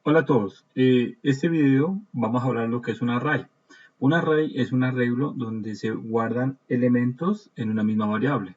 Hola a todos. Este video vamos a hablar de lo que es un array. Un array es un arreglo donde se guardan elementos en una misma variable.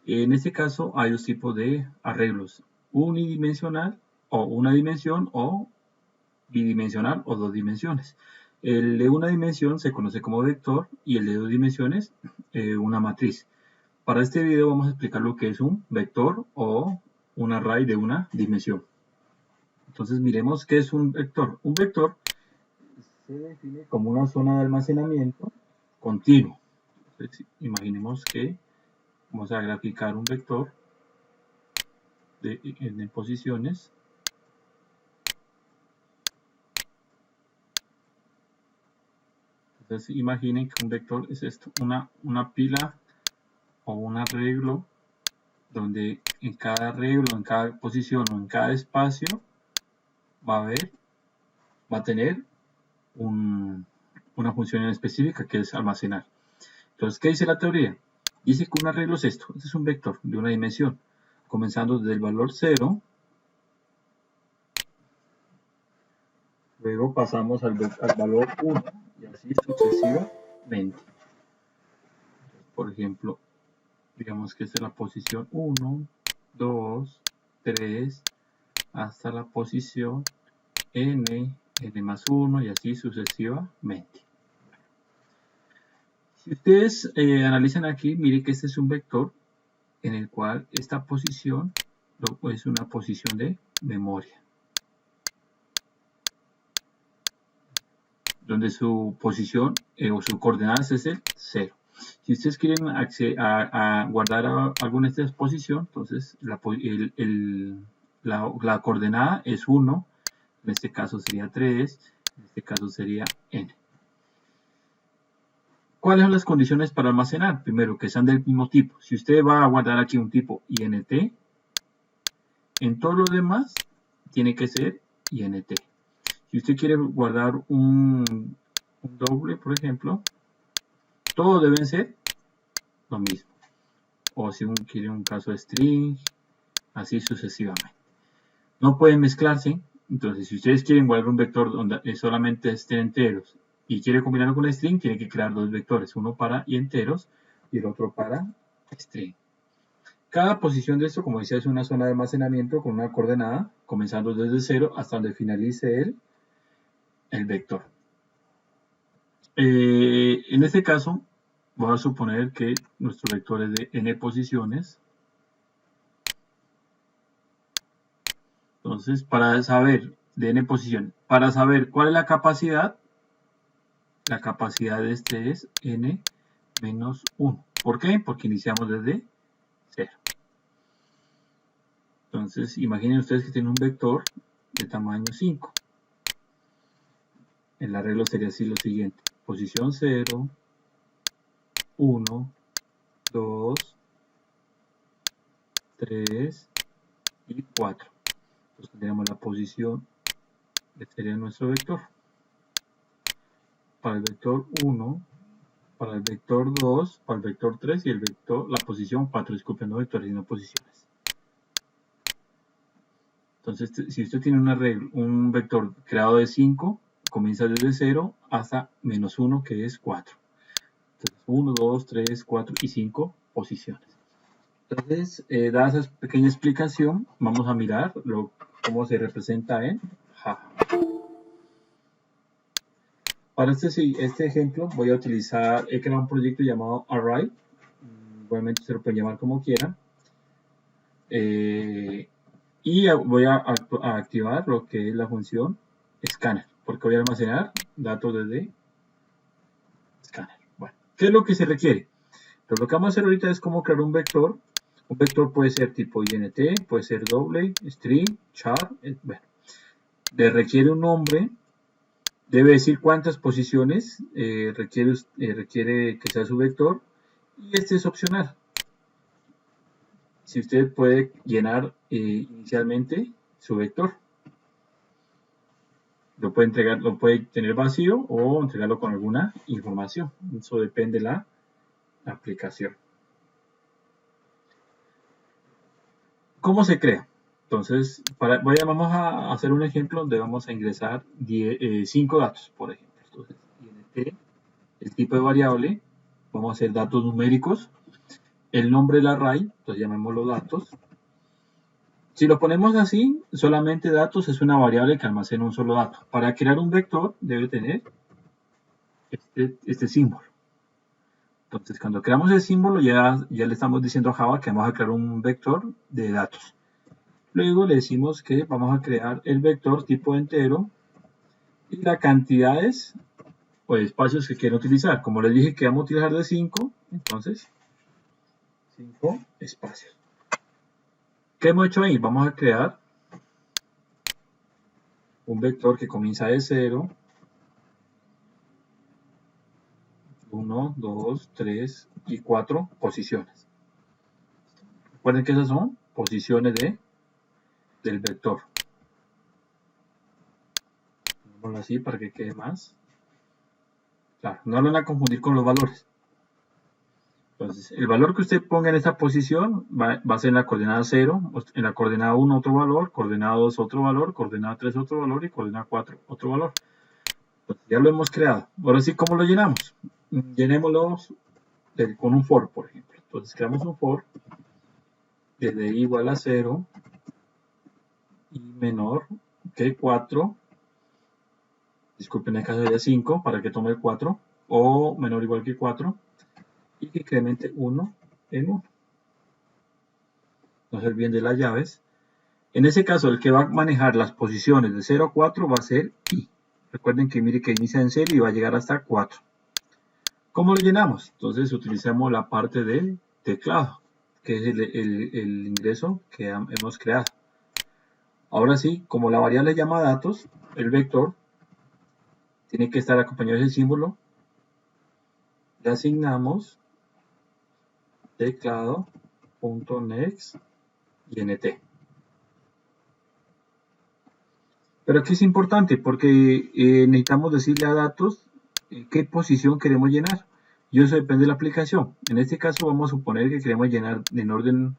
En este caso hay dos tipos de arreglos: unidimensional o una dimensión, o bidimensional o dos dimensiones. El de una dimensión se conoce como vector y el de dos dimensiones una matriz. Para este video vamos a explicar lo que es un vector o un array de una dimensión. Entonces miremos qué es un vector. Un vector se define como una zona de almacenamiento continuo. Entonces, imaginemos que vamos a graficar un vector en posiciones. Entonces imaginen que un vector es esto, una pila o un arreglo donde en cada arreglo, en cada posición o en cada espacio va a tener una función específica que es almacenar. Entonces, ¿qué dice la teoría? Dice que un arreglo es esto. Este es un vector de una dimensión, comenzando desde el valor 0. Luego pasamos al valor 1 y así sucesivamente. Por ejemplo, digamos que esta es la posición 1, 2, 3, hasta la posición n más 1 y así sucesivamente. Si ustedes analizan aquí, miren que este es un vector en el cual esta posición es una posición de memoria, donde su posición o su coordenada es el 0. Si ustedes quieren guardar alguna de estas posiciones, entonces la coordenada es 1, en este caso sería 3, en este caso sería n. ¿Cuáles son las condiciones para almacenar? Primero, que sean del mismo tipo. Si usted va a guardar aquí un tipo int, en todo lo demás tiene que ser int. Si usted quiere guardar un doble, por ejemplo, todos deben ser lo mismo. O si uno quiere un caso de string, así sucesivamente. No pueden mezclarse. Entonces, si ustedes quieren guardar un vector donde solamente estén enteros y quiere combinarlo con string, tiene que crear dos vectores, uno para enteros y el otro para string. Cada posición de esto, como decía, es una zona de almacenamiento con una coordenada, comenzando desde 0 hasta donde finalice el vector. En este caso, voy a suponer que nuestro vector es de n posiciones. Entonces, para saber de n posición, para saber cuál es la capacidad de este es n menos 1. ¿Por qué? Porque iniciamos desde 0. Entonces, imaginen ustedes que tienen un vector de tamaño 5. El arreglo sería así lo siguiente: posición 0, 1, 2, 3 y 4. Entonces tendríamos la posición, este sería nuestro vector. Para el vector 1, para el vector 2, para el vector 3 y la posición 4. Disculpen, no vectores, sino posiciones. Entonces, si usted tiene un vector creado de 5, comienza desde 0 hasta menos 1, que es 4. Entonces, 1, 2, 3, 4 y 5 posiciones. Entonces, dada esa pequeña explicación, vamos a mirar cómo se representa en Java. Para este ejemplo voy a utilizar, he creado un proyecto llamado Array. Igualmente se lo pueden llamar como quieran. Y voy a activar lo que es la función scanner, porque voy a almacenar datos desde scanner. Bueno, ¿qué es lo que se requiere? Entonces, lo que vamos a hacer ahorita es cómo crear un vector. Un vector puede ser tipo int, puede ser doble, string, char. Bueno, le requiere un nombre, debe decir cuántas posiciones requiere que sea su vector, y este es opcional. Si usted puede llenar inicialmente su vector, lo puede tener vacío o entregarlo con alguna información. Eso depende de la aplicación. ¿Cómo se crea? Entonces, vamos a hacer un ejemplo donde vamos a ingresar 5 datos, por ejemplo. Entonces, int, el tipo de variable, vamos a hacer datos numéricos, el nombre del array, entonces llamémoslo datos. Si lo ponemos así, solamente datos es una variable que almacena un solo dato. Para crear un vector debe tener este símbolo. Entonces, cuando creamos el símbolo, ya le estamos diciendo a Java que vamos a crear un vector de datos. Luego le decimos que vamos a crear el vector tipo entero y las cantidades o espacios que quiero utilizar. Como les dije que vamos a utilizar de 5, entonces 5 espacios. ¿Qué hemos hecho ahí? Vamos a crear un vector que comienza de 0, 1, 2, 3 y 4 posiciones. Recuerden que esas son posiciones del vector. Ponlo así para que quede más. Claro, no lo van a confundir con los valores. Entonces, el valor que usted ponga en esta posición va a ser en la coordenada 0, en la coordenada 1 otro valor, coordenada 2 otro valor, coordenada 3 otro valor y coordenada 4 otro valor. Entonces, ya lo hemos creado. Ahora sí, ¿cómo lo llenamos? Llenémoslo con un for, por ejemplo. Entonces, creamos un for desde i igual a 0 y menor que 4. Disculpen, en caso sería 5 para que tome el 4 o menor o igual que 4 y que incremente 1 en 1. No se olviden de las llaves. En ese caso, el que va a manejar las posiciones de 0 a 4 va a ser i. Recuerden que mire que inicia en 0 y va a llegar hasta 4. ¿Cómo lo llenamos? Entonces utilizamos la parte del teclado, que es el ingreso que hemos creado. Ahora sí, como la variable llama datos, el vector tiene que estar acompañado de ese símbolo. Le asignamos teclado.next y nt. Pero aquí es importante porque necesitamos decirle a datos qué posición queremos llenar. Y eso depende de la aplicación. En este caso vamos a suponer que queremos llenar en orden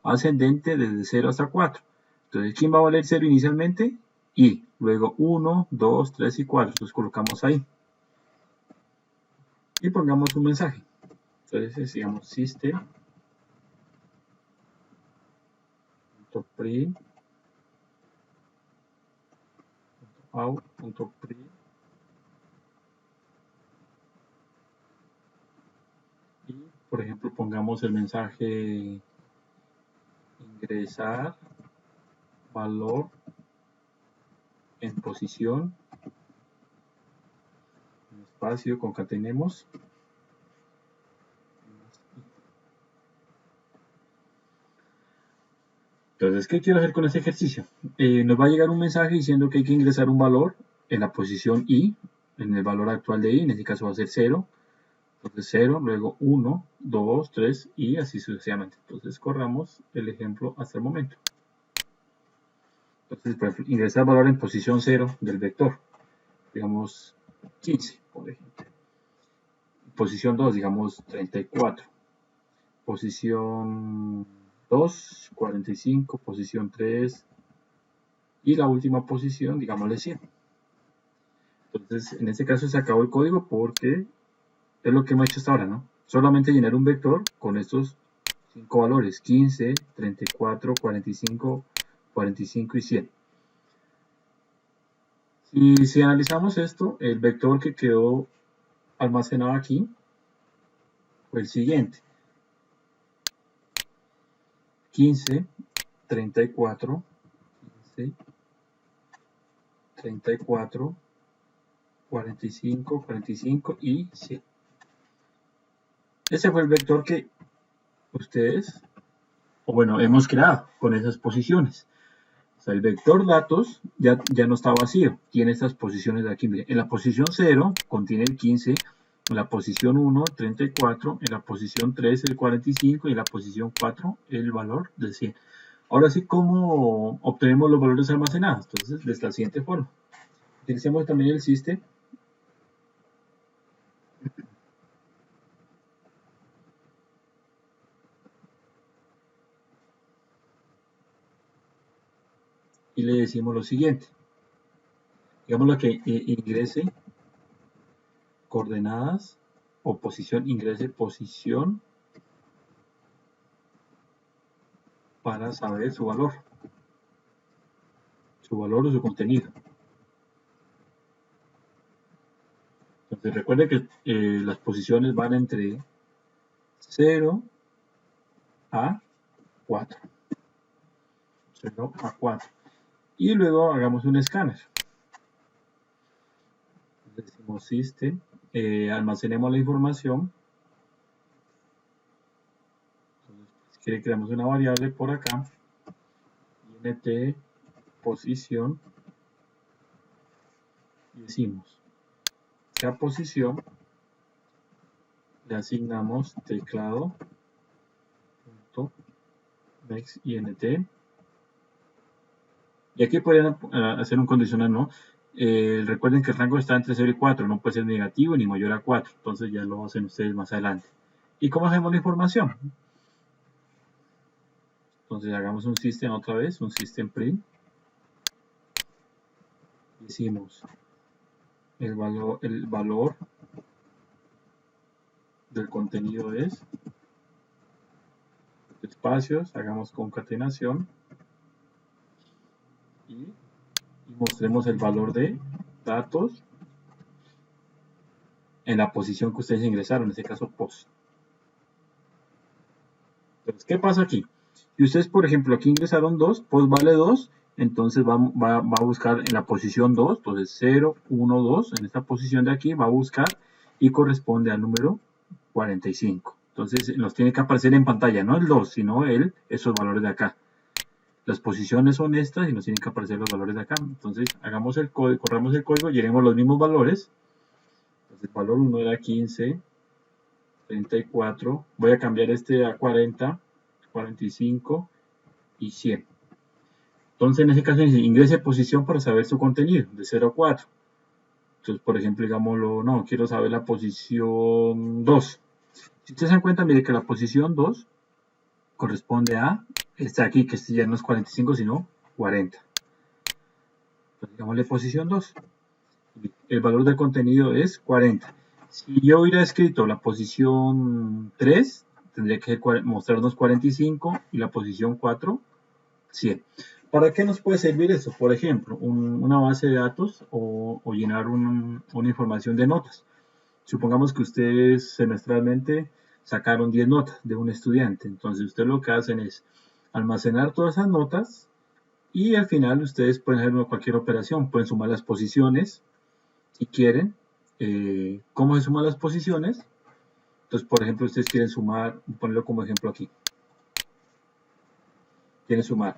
ascendente desde 0 hasta 4. Entonces, ¿quién va a valer 0 inicialmente? I. Luego 1, 2, 3 y 4. Entonces colocamos ahí. Y pongamos un mensaje. Entonces, digamos system.print out.print y, por ejemplo, pongamos el mensaje ingresar valor en posición, en espacio, concatenemos. Entonces, ¿qué quiero hacer con este ejercicio? Nos va a llegar un mensaje diciendo que hay que ingresar un valor en la posición i, en el valor actual de i, en este caso va a ser 0. Entonces 0, luego 1, 2, 3 y así sucesivamente. Entonces corramos el ejemplo hasta el momento. Entonces, por ejemplo, ingresar valor en posición 0 del vector. Digamos 15, por ejemplo. Posición 2, digamos 34. Posición 2, 45. Posición 3. Y la última posición, digámosle 100. Entonces, en este caso se acabó el código porque es lo que hemos hecho hasta ahora, ¿no? Solamente llenar un vector con estos 5 valores, 15, 34, 45, 45 y 100. Si analizamos esto, el vector que quedó almacenado aquí fue el siguiente. 15, 34, 15, 34, 45, 45 y 100. Ese fue el vector que ustedes, o bueno, hemos creado con esas posiciones. O sea, el vector datos ya no está vacío, tiene estas posiciones de aquí. Miren, en la posición 0 contiene el 15, en la posición 1 el 34, en la posición 3 el 45 y en la posición 4 el valor de 100. Ahora sí, ¿cómo obtenemos los valores almacenados? Entonces, de la siguiente forma. Utilicemos también el system. y le decimos lo siguiente. Digamos que ingrese coordenadas o posición, ingrese posición para saber su valor o su contenido. Entonces recuerde que las posiciones van entre 0 a 4. 0 a 4. Y luego hagamos un escáner. Decimos system, almacenemos la información. Si quiere creamos una variable por acá, int posición, y decimos que a posición le asignamos teclado next int, y aquí podrían hacer un condicional, ¿no? Recuerden que el rango está entre 0 y 4, no puede ser negativo ni mayor a 4, entonces ya lo hacen ustedes más adelante. ¿Y cómo hacemos la información? Entonces hagamos un system otra vez, un system print. Decimos el valor del contenido es espacios, hagamos concatenación y mostremos el valor de datos en la posición que ustedes ingresaron, en este caso post. Entonces, ¿qué pasa aquí? Si ustedes, por ejemplo, aquí ingresaron 2, post vale 2, entonces va a buscar en la posición 2, entonces 0, 1, 2, en esta posición de aquí va a buscar y corresponde al número 45. Entonces nos tiene que aparecer en pantalla, no el 2, sino esos valores de acá. Las posiciones son estas y nos tienen que aparecer los valores de acá. Entonces hagamos el código, corramos el código, llenemos los mismos valores. Entonces el valor 1 era 15, 34, voy a cambiar este a 40, 45 y 100. Entonces en ese caso ingrese posición para saber su contenido, de 0 a 4. Entonces, por ejemplo, digámoslo, no, quiero saber la posición 2. Si ustedes se dan cuenta, mire que la posición 2 corresponde a esta aquí, que este ya no es 45, sino 40. Entonces, digámosle posición 2. El valor del contenido es 40. Si yo hubiera escrito la posición 3, tendría que mostrarnos 45 y la posición 4, 100. ¿Para qué nos puede servir eso? Por ejemplo, una base de datos o llenar una información de notas. Supongamos que ustedes semestralmente sacaron 10 notas de un estudiante. Entonces, ustedes lo que hacen es almacenar todas esas notas y al final ustedes pueden hacer cualquier operación. Pueden sumar las posiciones si quieren. ¿Cómo se suman las posiciones? Entonces, por ejemplo, ustedes quieren sumar, ponerlo como ejemplo aquí. Quieren sumar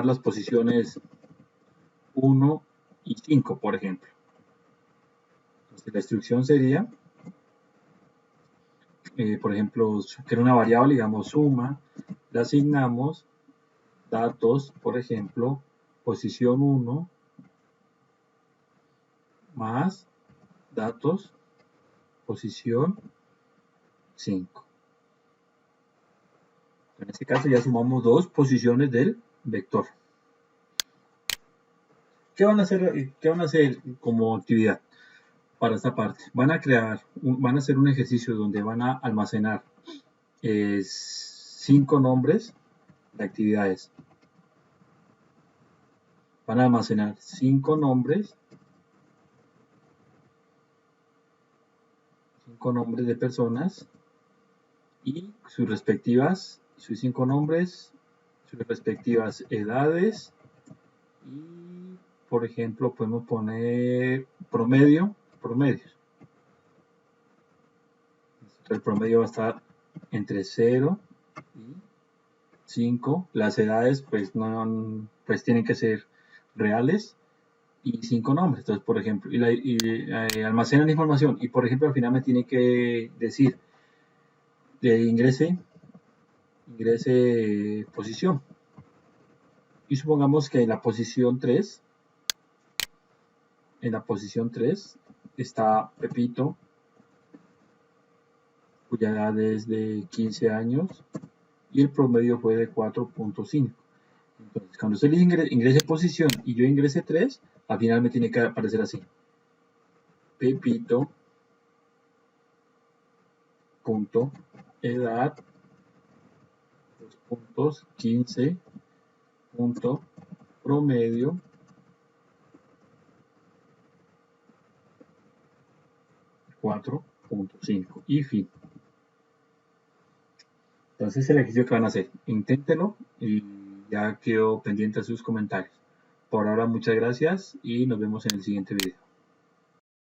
las posiciones 1 y 5, por ejemplo. Entonces, la instrucción sería, por ejemplo, que era una variable, digamos, suma, le asignamos datos, por ejemplo, posición 1 más datos, posición 5. En este caso ya sumamos dos posiciones del vector. ¿Qué van a hacer como actividad para esta parte? Van a hacer un ejercicio donde van a almacenar 5 nombres de actividades. Van a almacenar 5 nombres de personas y sus 5 nombres, sus respectivas edades y, por ejemplo, podemos poner promedios. El promedio va a estar entre 0 y 5. Las edades pues tienen que ser reales y 5 nombres. Entonces, por ejemplo, almacenan información y, por ejemplo, al final me tiene que decir ingrese posición. Y supongamos que en la posición 3 está Pepito, cuya edad es de 15 años y el promedio fue de 4.5. Entonces, cuando usted ingrese posición y yo ingrese 3, al final me tiene que aparecer así. Pepito punto edad 15 punto promedio 4.5 y fin. Entonces el ejercicio que van a hacer, inténtelo y ya quedo pendiente de sus comentarios. Por ahora muchas gracias y nos vemos en el siguiente video.